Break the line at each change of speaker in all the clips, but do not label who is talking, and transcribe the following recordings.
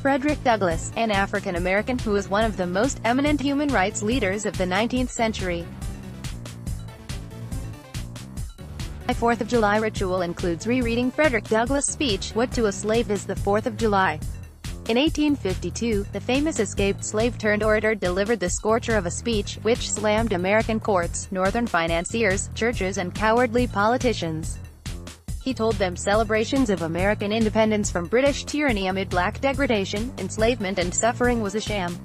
Frederick Douglass, an African-American who was one of the most eminent human rights leaders of the 19th century. The 4th of July ritual includes rereading Frederick Douglass' speech, "What to a Slave is the 4th of July?" In 1852, the famous escaped slave-turned-orator delivered the scorcher of a speech, which slammed American courts, northern financiers, churches and cowardly politicians. He told them celebrations of American independence from British tyranny amid black degradation, enslavement and suffering was a sham.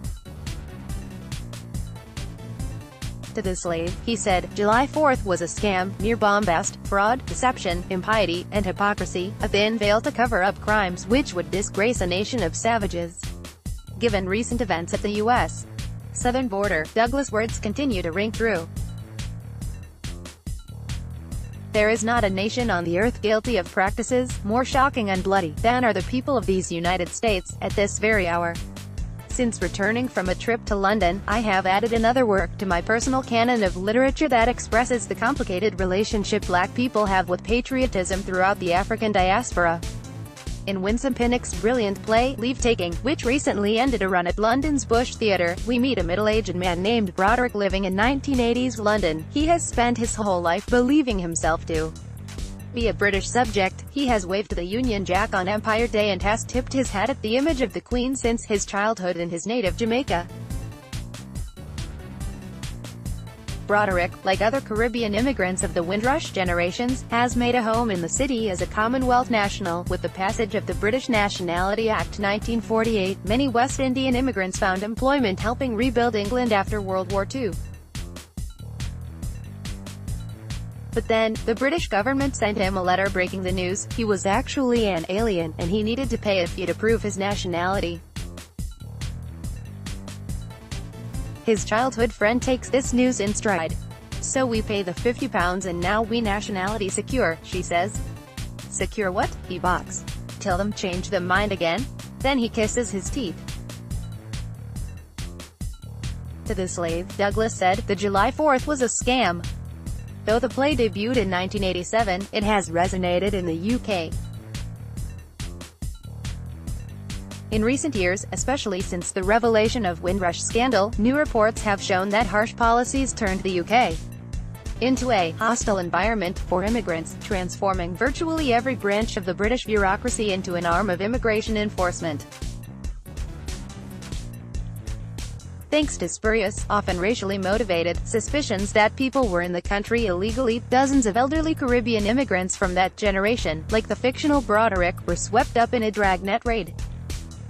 To the slave, he said, July 4th was a scam, mere bombast, fraud, deception, impiety, and hypocrisy, a thin veil to cover up crimes which would disgrace a nation of savages. Given recent events at the U.S. southern border, Douglas' words continue to ring true. There is not a nation on the earth guilty of practices more shocking and bloody than are the people of these United States, at this very hour. Since returning from a trip to London, I have added another work to my personal canon of literature that expresses the complicated relationship black people have with patriotism throughout the African diaspora. In Winsome Pinnock's brilliant play, Leave-Taking, which recently ended a run at London's Bush Theatre, we meet a middle-aged man named Broderick living in 1980s London. He has spent his whole life believing himself to be a British subject. He has waved the Union Jack on Empire Day and has tipped his hat at the image of the Queen since his childhood in his native Jamaica. Broderick, like other Caribbean immigrants of the Windrush generations, has made a home in the city as a Commonwealth national. With the passage of the British Nationality Act 1948, many West Indian immigrants found employment helping rebuild England after World War II. But then, the British government sent him a letter breaking the news. He was actually an alien, and he needed to pay a fee to prove his nationality. His childhood friend takes this news in stride. So we pay the £50 and now we nationality secure, she says. Secure what? He balks. Till them change their mind again? Then he kisses his teeth. To the slave, Douglass said, the July 4th was a scam. Though the play debuted in 1987, it has resonated in the UK. In recent years, especially since the revelation of Windrush scandal, new reports have shown that harsh policies turned the UK into a hostile environment for immigrants, transforming virtually every branch of the British bureaucracy into an arm of immigration enforcement. Thanks to spurious, often racially motivated, suspicions that people were in the country illegally, dozens of elderly Caribbean immigrants from that generation, like the fictional Broderick, were swept up in a dragnet raid.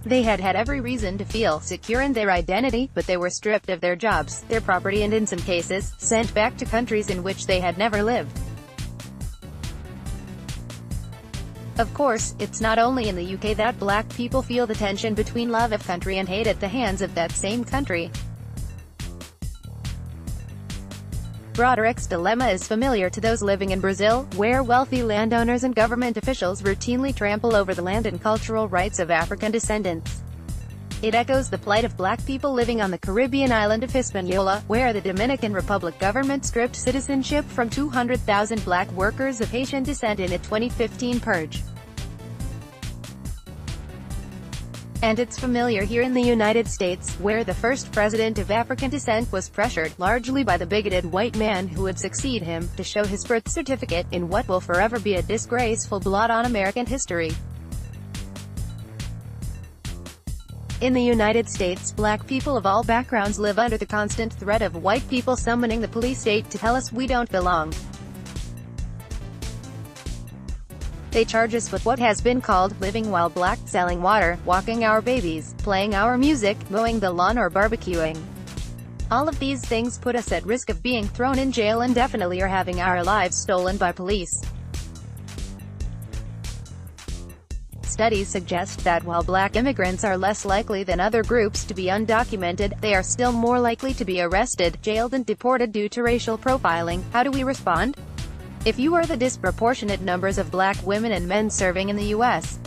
They had every reason to feel secure in their identity, but they were stripped of their jobs, their property and in some cases, sent back to countries in which they had never lived. Of course, it's not only in the UK that black people feel the tension between love of country and hate at the hands of that same country. Broderick's dilemma is familiar to those living in Brazil, where wealthy landowners and government officials routinely trample over the land and cultural rights of African descendants. It echoes the plight of black people living on the Caribbean island of Hispaniola, where the Dominican Republic government stripped citizenship from 200,000 black workers of Haitian descent in a 2015 purge. And it's familiar here in the United States, where the first president of African descent was pressured, largely by the bigoted white man who would succeed him, to show his birth certificate, in what will forever be a disgraceful blot on American history. In the United States, black people of all backgrounds live under the constant threat of white people summoning the police state to tell us we don't belong. They charge us with what has been called living while black, selling water, walking our babies, playing our music, mowing the lawn or barbecuing. All of these things put us at risk of being thrown in jail indefinitely or having our lives stolen by police. Studies suggest that while black immigrants are less likely than other groups to be undocumented, they are still more likely to be arrested, jailed and deported due to racial profiling. How do we respond? If you are the disproportionate numbers of black women and men serving in the U.S.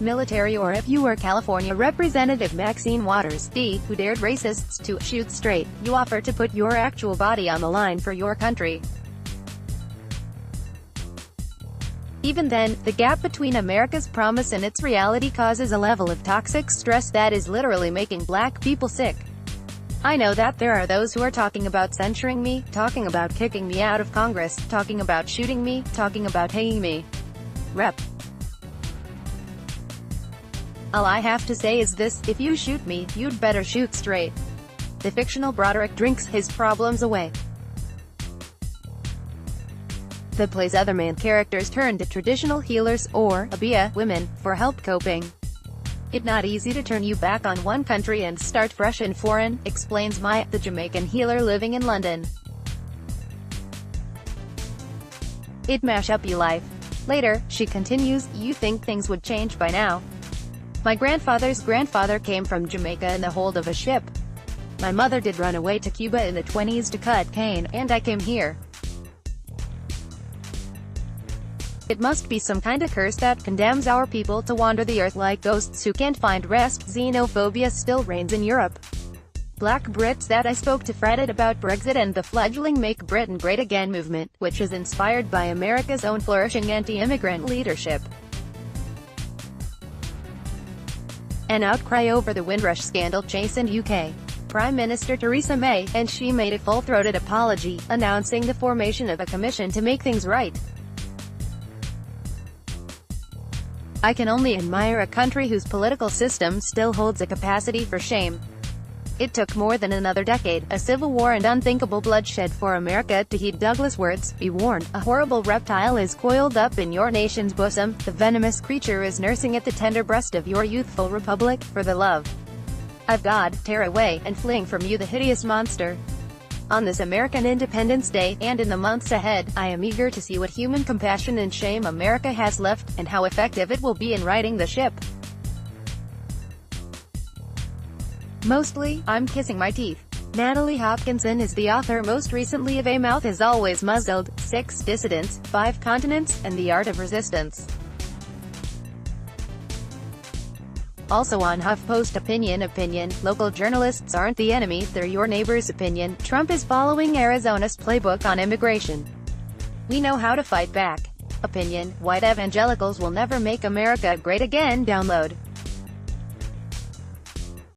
military, or if you are California Representative Maxine Waters, who dared racists to shoot straight, you offer to put your actual body on the line for your country. Even then, the gap between America's promise and its reality causes a level of toxic stress that is literally making black people sick. I know that there are those who are talking about censuring me, talking about kicking me out of Congress, talking about shooting me, talking about hanging me. Rep. All I have to say is this: if you shoot me, you'd better shoot straight. The fictional Broderick drinks his problems away. The play's other main characters turn to traditional healers, or Abia, women, for help coping. It's not easy to turn you back on one country and start fresh in foreign, explains Maya, the Jamaican healer living in London. It mash up your life. Later, she continues, you think things would change by now. My grandfather's grandfather came from Jamaica in the hold of a ship. My mother did run away to Cuba in the 20s to cut cane, and I came here. It must be some kind of curse that condemns our people to wander the earth like ghosts who can't find rest. Xenophobia still reigns in Europe. Black Brits that I spoke to fretted about Brexit and the fledgling Make Britain Great Again movement, which is inspired by America's own flourishing anti-immigrant leadership. An outcry over the Windrush scandal chastened UK Prime Minister Theresa May, and she made a full-throated apology, announcing the formation of a commission to make things right. I can only admire a country whose political system still holds a capacity for shame. It took more than another decade, a civil war and unthinkable bloodshed for America to heed Douglas' words, be warned, a horrible reptile is coiled up in your nation's bosom, the venomous creature is nursing at the tender breast of your youthful republic, for the love of God, tear away, and fling from you the hideous monster. On this American Independence Day, and in the months ahead, I am eager to see what human compassion and shame America has left, and how effective it will be in righting the ship. Mostly, I'm kissing my teeth. Natalie Hopkinson is the author most recently of A Mouth Is Always Muzzled, 6 Dissidents, 5 Continents, and the Art of Resistance. Also on HuffPost Opinion, local journalists aren't the enemy, they're your neighbor's opinion. Trump is following Arizona's playbook on immigration. We know how to fight back. Opinion, white evangelicals will never make America great again. Download.